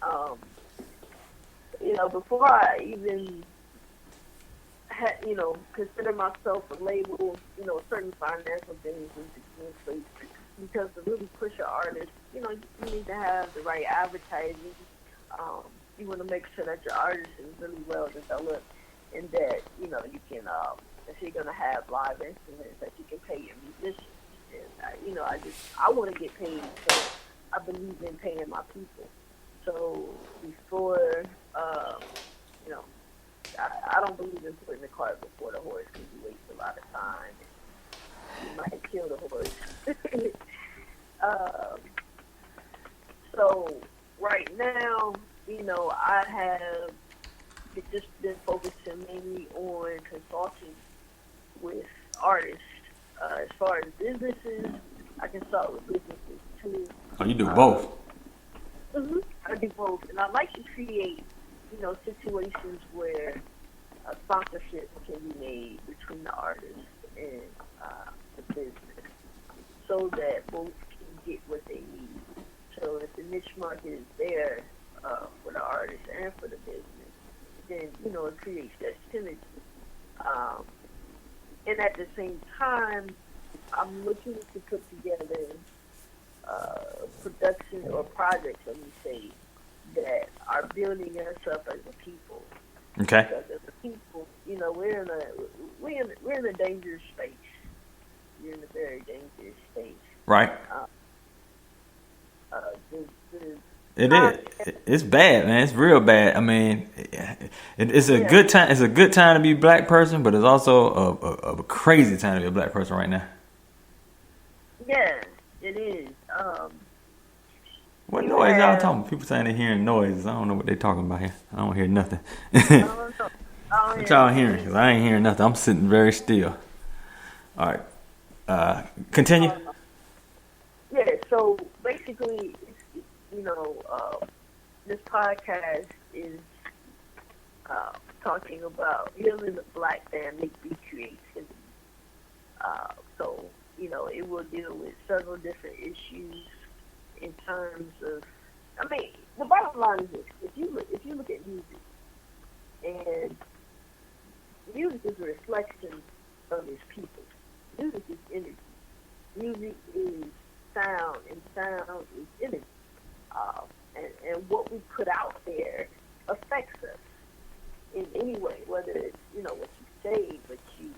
Um, before I even had, consider myself a label, certain financial things in place. Because to really push an artist, you need to have the right advertising. You want to make sure that your artist is really well developed and that, you can, if you're going to have live instruments, that you can pay your musicians. And, I want to get paid, so I believe in paying my people. So before, I don't believe in putting the cart before the horse because you waste a lot of time. You might kill the horse. So right now, I have just been focusing mainly on consulting with artists. As far as businesses, I can start with businesses too. Oh, you do both? I do both. And I like to create, situations where a sponsorship can be made between the artist and the business so that both can get what they need. So if the niche market is there for the artist and for the business, then, it creates that synergy. And at the same time, I'm looking to put together production or projects, let me say, that are building us up as a people. Okay. Because as a people, we're in a dangerous space. We're in a very dangerous space. Right. It is. It's bad, man. It's real bad. I mean, it's a good time. It's a good time to be a black person, but it's also a crazy time to be a black person right now. Yeah, it is. What noise y'all talking? People saying they're hearing noises. I don't know what they're talking about here. I don't hear nothing. What y'all hearing? 'Cause I ain't hearing nothing. I'm sitting very still. All right. Continue. Yeah. So basically, this podcast is talking about healing the black family through creativity. So, it will deal with several different issues in terms of, the bottom line is this: if you look at music, and music is a reflection of its people. Music is energy. Music is sound, and sound is energy. And what we put out there affects us in any way, whether it's, what you say, what you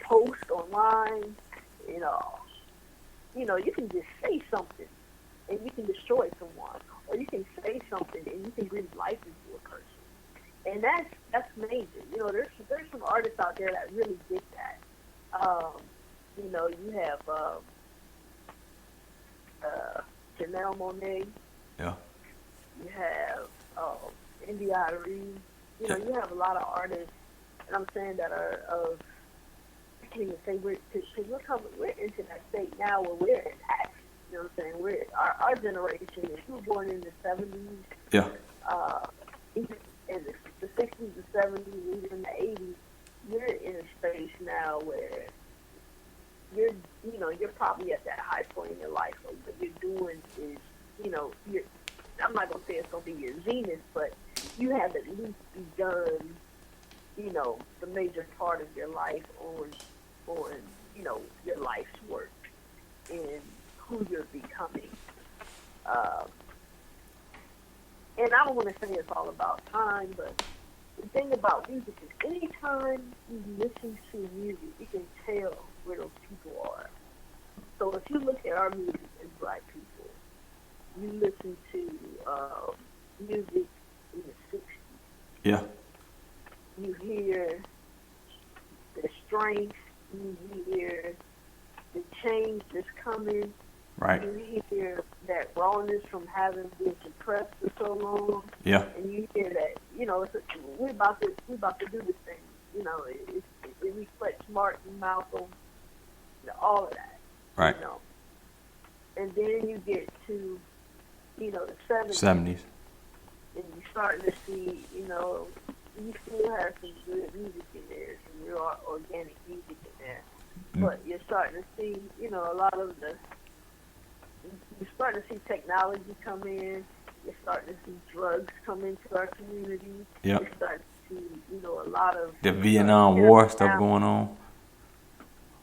post online, you can just say something and you can destroy someone, or you can say something and you can breathe life into a person. And that's major. There's some artists out there that really get that. You have Janelle Monáe. Yeah. You have Kysii Reid. You have a lot of artists, and I'm saying that are of, I can't even say because we're into that state now where we're in action. You know what I'm saying? We're our generation. If you were born in the 70s, even in the 60s, the 70s, even in the 80s, you're in a space now where you're probably at that high point in your life. Where what you're doing is, I'm not gonna say it's gonna be your zenith, but you have at least begun, the major part of your life on your life's work and who you're becoming. And I don't want to say it's all about time, but the thing about music is anytime you listen to music, you can tell where those people are. So if you look at our music as black people, you listen to music in the 60s. Yeah. You hear the strength, you hear the change that's coming. Right. You hear that rawness from having been suppressed for so long. Yeah. And you hear that, we're about to do this thing. It reflects Martin, Malcolm, all of that. Right. And then you get to, the 70s. 70s. And you're starting to see, you still have some good music in there, some real organic music in there. Mm-hmm. But you're starting to see, a lot of you're starting to see technology come in. You're starting to see drugs come into our community. Yep. You're starting to see, you know, a lot of the Vietnam War stuff going on.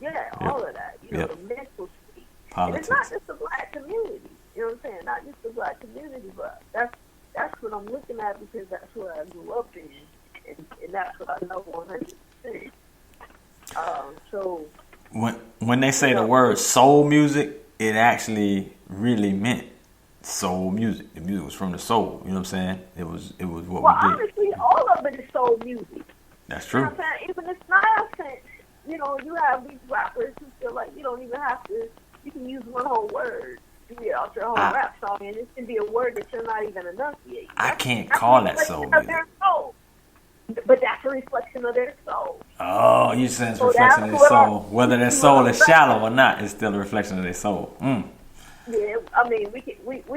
Yeah, all of that. You know, the mental state. Politics. And it's not just the black community. You know what I'm saying? Not just the black community, but that's what I'm looking at because that's what I grew up in, and that's what I know 100%. So when they say the word soul music, it actually really meant soul music. The music was from the soul. You know what I'm saying? It was what we did. Well, honestly, all of it is soul music. That's true. You know what I'm saying? Even the style sense, you know, you have these rappers who feel like you don't even have to. You can use one whole word to get out your whole rap song, and it can be a word that you're not even enunciating. I can't call that soul music. But that's a reflection of their soul. Oh, you saying it's a reflection of their soul. Whether their soul is shallow or not, it's still a reflection of their soul. Yeah, I mean, we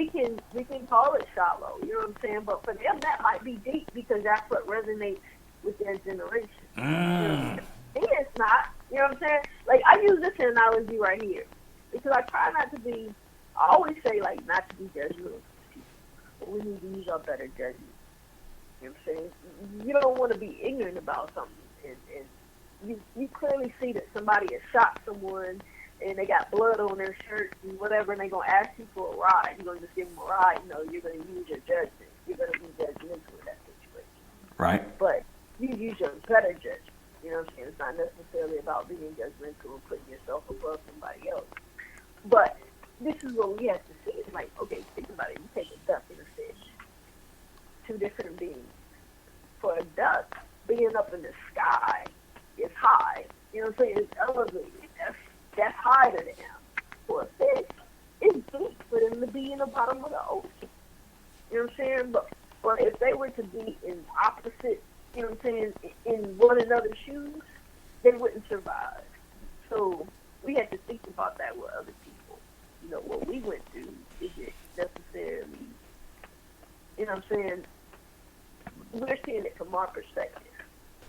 can call it shallow. You know what I'm saying? But for them, that might be deep because that's what resonates with their generation. You know, it's not. You know what I'm saying? Like I use this analogy right here because I try not to be. I always say like not to be judgmental, but we need to use our better judgment. You know what I'm saying? You don't want to be ignorant about something, and you clearly see that somebody has shot someone, and they got blood on their shirt and whatever, and they're gonna ask you for a ride. You're gonna just give them a ride. You know, you're gonna use your judgment. You're gonna be judgmental in that situation. Right. But you use your better judgment. You know what I'm saying? It's not necessarily about being judgmental and putting yourself above somebody else. But this is what we have to see. It's like, okay, think about it. You take a duck and a fish. Two different beings. For a duck, being up in the sky is high. You know what I'm saying? It's elevated. That's high to them. For a fish, it's deep for them to be in the bottom of the ocean. You know what I'm saying? But if they were to be in opposite, you know what I'm saying, in one another's shoes, they wouldn't survive. So we had to think about that with other people. You know, what we went through isn't necessarily, you know what I'm saying, we're seeing it from our perspective.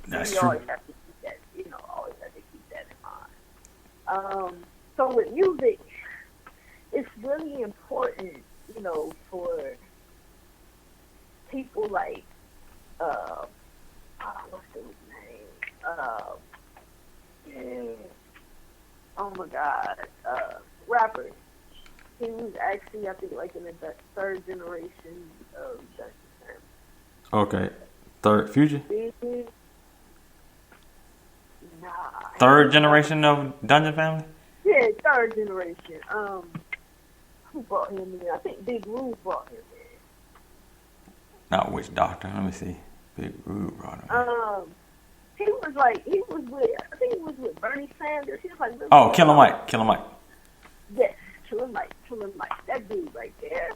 That's we true. Always have to keep that, you know, always have to keep that in mind. So with music, it's really important, you know, for people like, what's his name? Oh my God, rapper. He was actually, I think, like in the third generation of Dynasty. Okay. Third Future? Nah. Third generation of Dungeon Family? Yeah, third generation. Who brought him in? I think Big Roo brought him in. Not which doctor. Let me see. Big Roo brought him in. He was with, I think he was with Bernie Sanders. He was like, oh, Killer Mike. Yes, Killer Mike. That dude right there.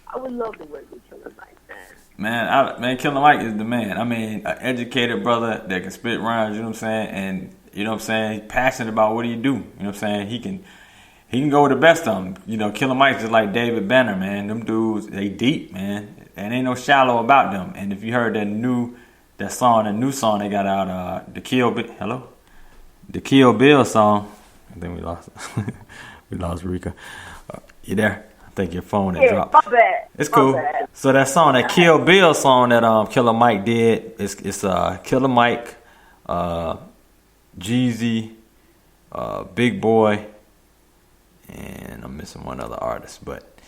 I would love to work with Killer Mike, man. Man, Killer Mike is the man. I mean, an educated brother that can spit rhymes, you know what I'm saying? And, you know what I'm saying, he's passionate about what he do. You know what I'm saying? He can go with the best of them. You know, Killer Mike's just like David Banner, man. Them dudes, they deep, man. And ain't no shallow about them. And if you heard that new song they got out, the Kill Bill song. I think we lost we lost Rika. You there? I think your phone had dropped. My bad. It's cool. Bad. So that song, that Kill Bill song that Killer Mike did, it's Killer Mike, Jeezy, Big Boy, and I'm missing one other artist, but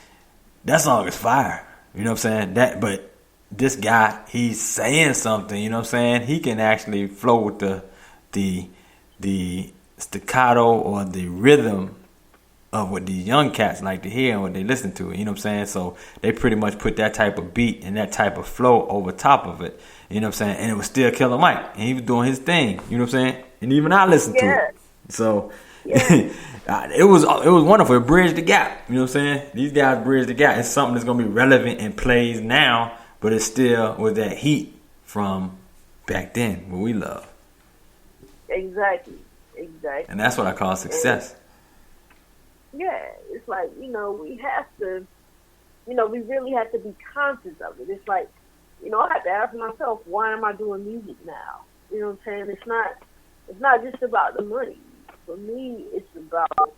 that song is fire. You know what I'm saying? But this guy, he's saying something. You know what I'm saying? He can actually flow with the staccato or the rhythm of what these young cats like to hear and what they listen to. You know what I'm saying? So they pretty much put that type of beat and that type of flow over top of it. You know what I'm saying? And it was still Killer Mike. And he was doing his thing. You know what I'm saying? And even I listened to it. So it was wonderful. It bridged the gap. You know what I'm saying? These guys bridged the gap. It's something that's going to be relevant and plays now, but it's still with that heat from back then, what we love. Exactly. And that's what I call success. Yeah, it's like, you know, we have to, you know, we really have to be conscious of it. It's like, you know, I have to ask myself, why am I doing music now? You know what I'm saying? It's not just about the money. For me, it's about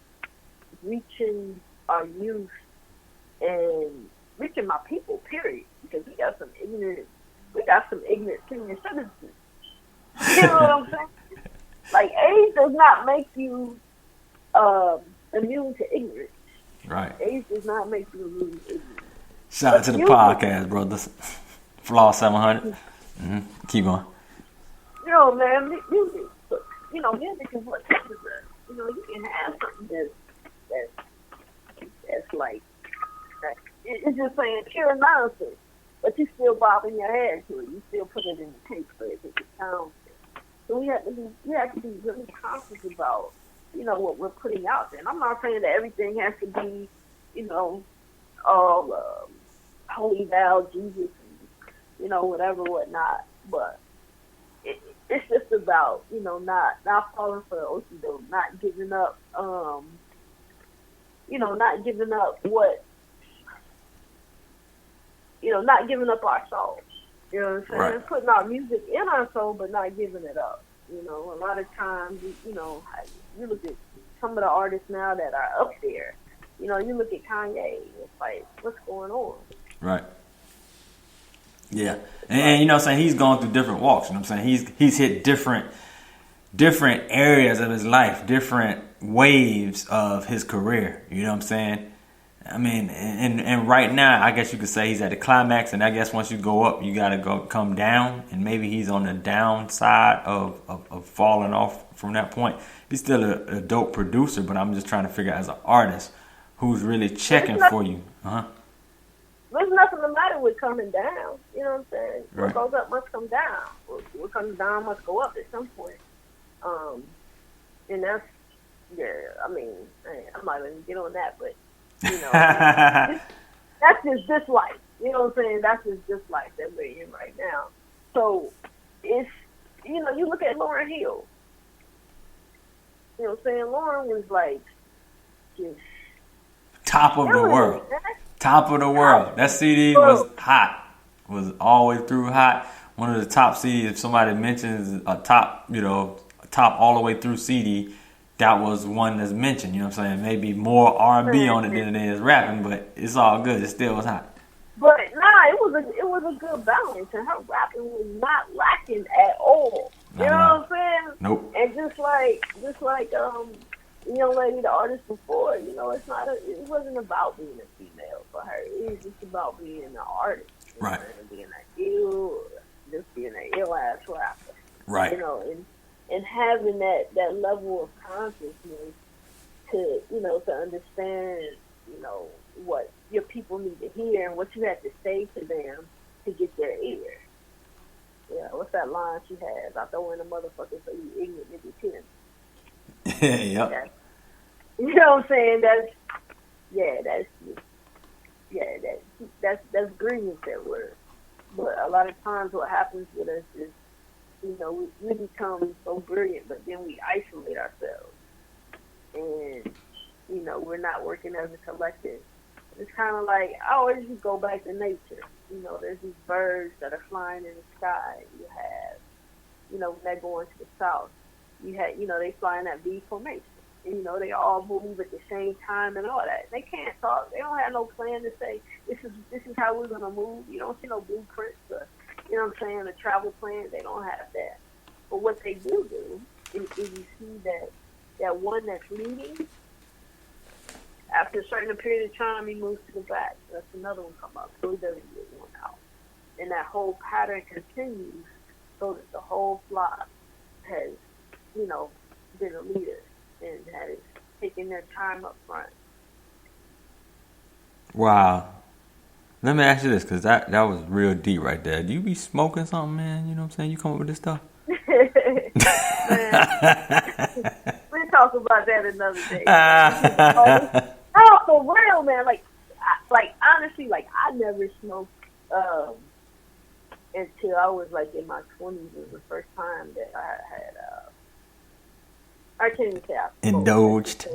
reaching our youth and reaching my people, ignorant. We got some ignorant senior citizens. You know what I'm saying? Like, age does not make you immune to ignorance. Right. Age does not make you immune to ignorance. Shout out to the podcast, brothers. Flaw 700. Mm-hmm. Keep going. You know, man, music. You know, music is what touches us. You know, you can have something that's like, it's just saying pure nonsense, but you still bobbing your head to it. You still put it in the tape for it to sound. So we have to be really conscious about, you know, what we're putting out there. And I'm not saying that everything has to be, you know, all holy vow Jesus and, you know, whatever, whatnot. But it's just about, you know, not falling for the okie-doke, not giving up, you know, not giving up what, you know, not giving up our soul. You know what I'm saying? Right. Putting our music in our soul, but not giving it up. You know, a lot of times, you know, you look at some of the artists now that are up there. You know, you look at Kanye, it's like, what's going on? Right. Yeah. And you know what I'm saying, he's gone through different walks, you know what I'm saying? He's hit different areas of his life, different waves of his career, you know what I'm saying? I mean, and right now, I guess you could say he's at the climax, and I guess once you go up, you gotta come down, and maybe he's on the downside of falling off from that point. He's still a dope producer, but I'm just trying to figure out as an artist who's really checking for you. There's nothing the matter with coming down. You know what I'm saying? Right. What goes up must come down. What comes down must go up at some point. And that's, yeah, I mean, I'm not going to get on that, but, you know, that's just this life. You know what I'm saying? That's just this life that we're in right now. So, it's, you know, you look at Lauryn Hill. You know what I'm saying? Lauryn was like, just top of the world. Top of the world. That CD was hot. Was all the way through hot. One of the top CDs. If somebody mentions a top, you know, top all the way through CD, that was one that's mentioned. You know what I'm saying? Maybe more R&B on it than it is rapping, but it's all good. It still was hot. But nah, it was a good balance, and her rapping was not lacking at all. You know what I'm saying? Nope. And just like the young lady, the artist before, you know, it wasn't about being a female for her. It was just about being an artist. Right. And being an ill ass rapper. Right. You know, and having that level of consciousness to, you know, to understand, you know, what your people need to hear and what you have to say to them to get their ear. Yeah, what's that line she has? I throw in a motherfucker so you ignorant nigga can. Yep. You know what I'm saying? That's grievous, that word. But a lot of times what happens with us is, you know, we become so brilliant, but then we isolate ourselves. And, you know, we're not working as a collective. It's kind of like, I always just go back to nature. You know, there's these birds that are flying in the sky. You have, you know, when they're going to the south, you have, you know, they fly in that V formation. And, you know, they all move at the same time and all that. They can't talk. They don't have no plan to say, this is how we're going to move. You don't see no blueprints or, you know what I'm saying, a travel plan. They don't have that. But what they do is you see that one that's leading, after a certain period of time, he moves to the back. That's another one come up. So he doesn't get one out. And that whole pattern continues so that the whole flock has, you know, been a leader and has taken their time up front. Wow. Let me ask you this, because that was real deep right there. Do you be smoking something, man? You know what I'm saying? You come up with this stuff? Man, we'll talk about that another day. Oh, for real, man. Like honestly, like I never smoked until I was like in my 20s. It was the first time that I had. I can't even say I smoked. Indulged.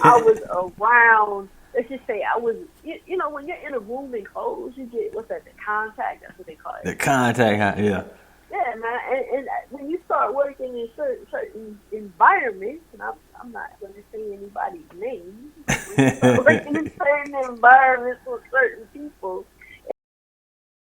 I was around. Let's just say I was. You know, when you're in a room enclosed, you get what's that? The contact. That's what they call it. The contact. Yeah. Yeah, man. And when you start working in certain environments, and I'm not going to say anybody's name, when you start working in certain environments with certain people,